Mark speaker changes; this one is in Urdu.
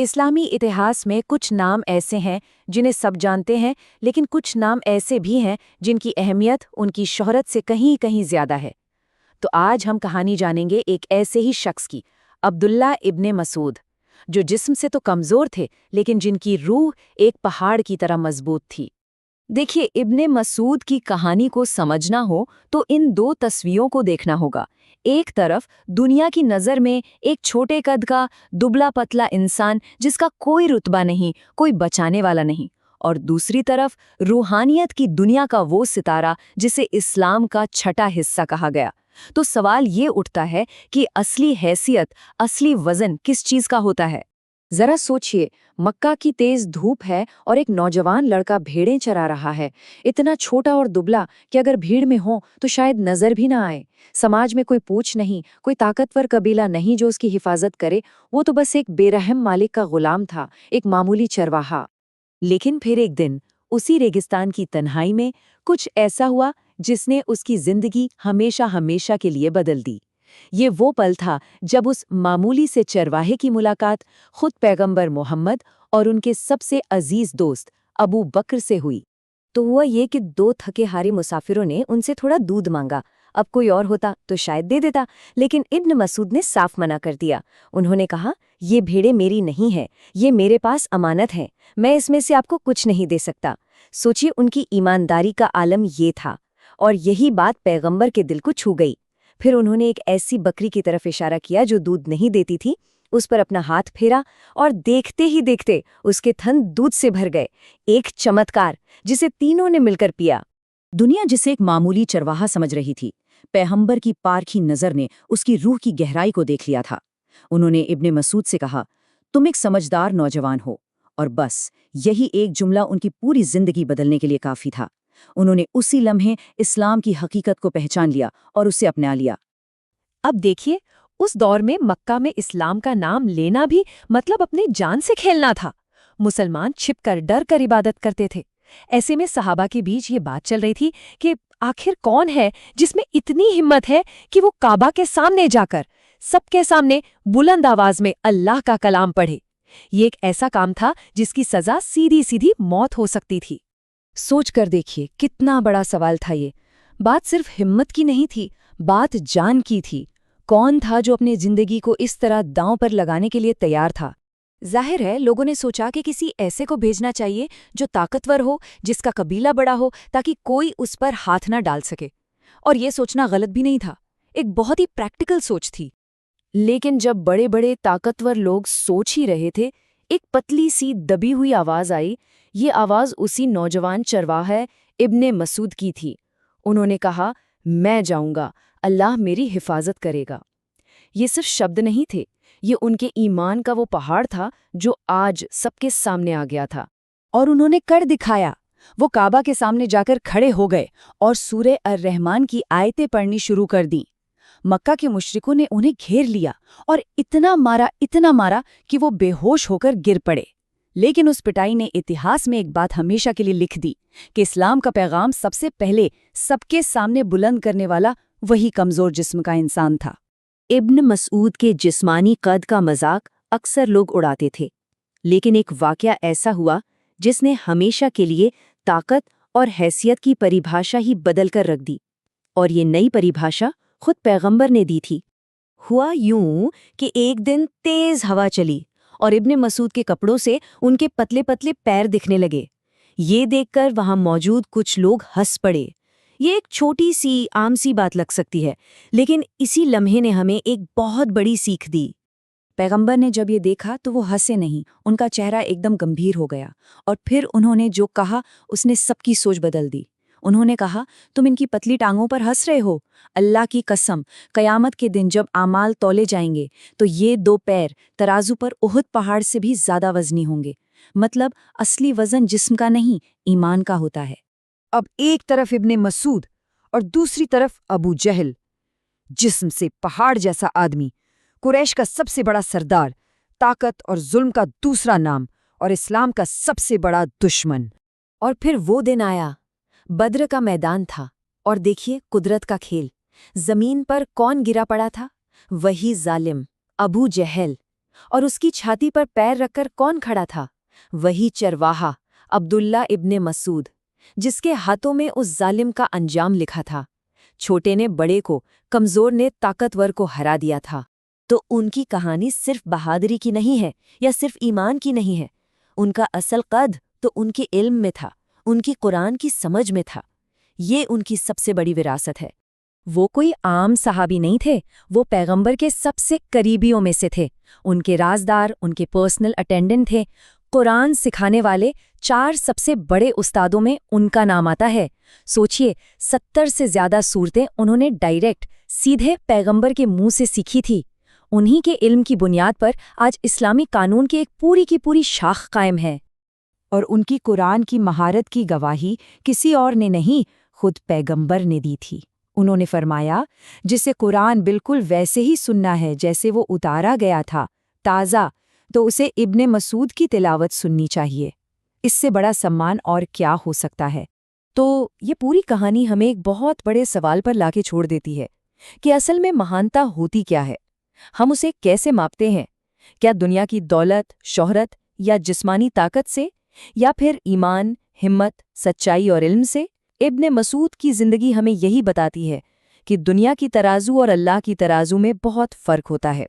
Speaker 1: اسلامی اتہاس میں کچھ نام ایسے ہیں جنہیں سب جانتے ہیں، لیکن کچھ نام ایسے بھی ہیں جن کی اہمیت ان کی شہرت سے کہیں کہیں زیادہ ہے۔ تو آج ہم کہانی جانیں گے ایک ایسے ہی شخص کی، عبداللہ ابن مسعود، جو جسم سے تو کمزور تھے لیکن جن کی روح ایک پہاڑ کی طرح مضبوط تھی۔ دیکھیے، ابن مسعود کی کہانی کو سمجھنا ہو تو ان دو تصویروں کو دیکھنا ہوگا۔ ایک طرف دنیا کی نظر میں ایک چھوٹے قد کا دبلا پتلا انسان جس کا کوئی رتبہ نہیں، کوئی بچانے والا نہیں، اور دوسری طرف روحانیت کی دنیا کا وہ ستارہ جسے اسلام کا چھٹا حصہ کہا گیا۔ تو سوال یہ اٹھتا ہے کہ اصلی حیثیت، اصلی وزن کس چیز کا ہوتا ہے؟ ذرا سوچئے، مکہ کی تیز دھوپ ہے اور ایک نوجوان لڑکا بھیڑیں چرا رہا ہے، اتنا چھوٹا اور دبلا کہ اگر بھیڑ میں ہو تو شاید نظر بھی نہ آئے۔ سماج میں کوئی پوچھ نہیں، کوئی طاقتور قبیلہ نہیں جو اس کی حفاظت کرے، وہ تو بس ایک بے رحم مالک کا غلام تھا، ایک معمولی چرواہا۔ لیکن پھر ایک دن اسی ریگستان کی تنہائی میں کچھ ایسا ہوا جس نے اس کی زندگی ہمیشہ ہمیشہ کے لیے بدل دی۔ یہ وہ پل تھا جب اس معمولی سے چرواہے کی ملاقات خود پیغمبر محمد اور ان کے سب سے عزیز دوست ابو بکر سے ہوئی۔ تو ہوا یہ کہ دو تھکے ہارے مسافروں نے ان سے تھوڑا دودھ مانگا۔ اب کوئی اور ہوتا تو شاید دے دیتا، لیکن ابن مسعود نے صاف منع کر دیا۔ انہوں نے کہا، یہ بھیڑیں میری نہیں ہیں، یہ میرے پاس امانت ہیں، میں اس میں سے آپ کو کچھ نہیں دے سکتا۔ سوچئے، ان کی ایمانداری کا عالم یہ تھا، اور یہی بات پیغمبر کے دل کو چھو گئی۔ پھر انہوں نے ایک ایسی بکری کی طرف اشارہ کیا جو دودھ نہیں دیتی تھی، اس پر اپنا ہاتھ پھیرا اور دیکھتے ہی دیکھتے اس کے تھن دودھ سے بھر گئے۔ ایک چمتکار جسے تینوں نے مل کر پیا۔
Speaker 2: دنیا جسے ایک معمولی چرواہا سمجھ رہی تھی، پیغمبر کی پارکھی نظر نے اس کی روح کی گہرائی کو دیکھ لیا تھا۔ انہوں نے ابن مسعود سے کہا، تم ایک سمجھدار نوجوان ہو، اور بس یہی ایک جملہ ان کی پوری زندگی بدلنے کے لیے کافی تھا۔ انہوں نے اسی لمحے اسلام کی حقیقت کو پہچان لیا اور اسے اپنا لیا۔
Speaker 1: اب دیکھیے، اس دور میں مکہ میں اسلام کا نام لینا بھی مطلب اپنے جان سے کھیلنا تھا۔ مسلمان چھپ کر ڈر کر عبادت کرتے تھے۔ ایسے میں صحابہ کے بیچ یہ بات چل رہی تھی کہ آخر کون ہے جس میں اتنی ہمت ہے کہ وہ کعبہ کے سامنے جا کر سب کے سامنے بلند آواز میں اللہ کا کلام پڑھے۔ یہ ایک ایسا کام تھا جس کی سزا سیدھی سیدھی موت ہو سکتی تھی۔ سوچ کر دیکھیے، کتنا بڑا سوال تھا یہ۔ بات صرف ہمت کی نہیں تھی، بات جان کی تھی۔ کون تھا جو اپنی زندگی کو اس طرح داؤں پر لگانے کے لیے تیار تھا؟ ظاہر ہے، لوگوں نے سوچا کہ کسی ایسے کو بھیجنا چاہیے جو طاقتور ہو، جس کا قبیلہ بڑا ہو، تاکہ کوئی اس پر ہاتھ نہ ڈال سکے۔ اور یہ سوچنا غلط بھی نہیں تھا، ایک بہت ہی پریکٹیکل سوچ تھی۔ لیکن جب بڑے بڑے طاقتور لوگ سوچ ہی رہے تھے، ایک پتلی سی دبی ہوئی آواز آئی۔ یہ آواز اسی نوجوان چرواہے ابن مسعود کی تھی۔ انہوں نے کہا، میں جاؤں گا، اللہ میری حفاظت کرے گا۔ یہ صرف شبد نہیں تھے، یہ ان کے ایمان کا وہ پہاڑ تھا جو آج سب کے سامنے آ گیا تھا۔ اور انہوں نے کر دکھایا۔ وہ کعبہ کے سامنے جا کر کھڑے ہو گئے اور سورہ الرحمن کی آیتیں پڑھنی شروع کر دیں۔ مکہ کے مشرکوں نے انہیں گھیر لیا اور اتنا مارا کہ وہ بے ہوش ہو کر گر پڑے۔ لیکن اس پٹائی نے اتہاس میں ایک بات ہمیشہ کے لیے لکھ دی کہ اسلام کا پیغام سب سے پہلے سب کے سامنے بلند کرنے والا وہی کمزور جسم کا انسان تھا۔ ابن مسعود کے جسمانی قد کا مذاق اکثر لوگ اڑاتے تھے، لیکن ایک واقعہ ایسا ہوا جس نے ہمیشہ کے لیے طاقت اور حیثیت کی پریبھاشا ہی بدل کر رکھ دی، اور یہ نئی پریبھاشا خود پیغمبر نے دی تھی۔ ہوا یوں کہ ایک دن تیز ہوا چلی اور ابن مسعود کے کپڑوں سے ان کے پتلے پتلے پیر دکھنے لگے۔ یہ دیکھ کر وہاں موجود کچھ لوگ ہنس پڑے۔ یہ ایک چھوٹی سی عام سی بات لگ سکتی ہے، لیکن اسی لمحے نے ہمیں ایک بہت بڑی سیکھ دی۔ پیغمبر نے جب یہ دیکھا تو وہ ہنسے نہیں، ان کا چہرہ ایک دم گمبھیر ہو گیا، اور پھر انہوں نے جو کہا اس نے سب کی سوچ بدل دی۔ انہوں نے کہا، تم ان کی پتلی ٹانگوں پر ہنس رہے ہو؟ اللہ کی قسم، قیامت کے دن جب اعمال تولے جائیں گے تو یہ دو پیر ترازو پر احد پہاڑ سے بھی زیادہ وزنی ہوں گے۔ مطلب اصلی وزن جسم کا نہیں، ایمان کا ہوتا ہے۔ اب ایک طرف ابن مسعود اور دوسری طرف ابو جہل، جسم سے پہاڑ جیسا آدمی، قریش کا سب سے بڑا سردار، طاقت اور ظلم کا دوسرا نام، اور اسلام کا سب سے بڑا دشمن۔ اور پھر وہ دن آیا، بدر کا میدان تھا، اور دیکھیے قدرت کا کھیل۔ زمین پر کون گرا پڑا تھا؟ وہی ظالم ابو جہل۔ اور اس کی چھاتی پر پیر رکھ کر کون کھڑا تھا؟ وہی چرواہا عبداللہ ابن مسعود، جس کے ہاتھوں میں اس ظالم کا انجام لکھا تھا۔ چھوٹے نے بڑے کو، کمزور نے طاقتور کو ہرا دیا تھا۔ تو ان کی کہانی صرف بہادری کی نہیں ہے یا صرف ایمان کی نہیں ہے، ان کا اصل قد تو ان کے علم میں تھا، ان کی قرآن کی سمجھ میں تھا۔ یہ ان کی سب سے بڑی وراثت ہے۔ وہ کوئی عام صحابی نہیں تھے، وہ پیغمبر کے سب سے قریبیوں میں سے تھے، ان کے رازدار، ان کے پرسنل اٹینڈنٹ تھے۔ قرآن سکھانے والے 4 سب سے بڑے استادوں میں ان کا نام آتا ہے۔ سوچئے، 70 سے زیادہ صورتیں انہوں نے ڈائریکٹ، سیدھے پیغمبر کے منہ سے سیکھی تھی۔ انہی کے علم کی بنیاد پر آج اسلامی قانون کی ایک پوری کی پوری شاخ قائم ہے۔
Speaker 2: اور ان کی قرآن کی مہارت کی گواہی کسی اور نے نہیں، خود پیغمبر نے دی تھی۔ انہوں نے فرمایا، جسے قرآن بالکل ویسے ہی سننا ہے جیسے وہ اتارا گیا تھا، تازہ، تو اسے ابن مسعود کی تلاوت سننی چاہیے۔ اس سے بڑا سمان اور کیا ہو سکتا ہے؟
Speaker 1: تو یہ پوری کہانی ہمیں ایک بہت بڑے سوال پر لا کے چھوڑ دیتی ہے کہ اصل میں مہانتا ہوتی کیا ہے؟ ہم اسے کیسے ماپتے ہیں؟ کیا دنیا کی دولت، شہرت یا جسمانی طاقت سے، یا پھر ایمان، ہمت، سچائی اور علم سے؟ ابن مسعود کی زندگی ہمیں یہی بتاتی ہے کہ دنیا کی ترازو اور اللہ کی ترازو میں بہت فرق ہوتا ہے۔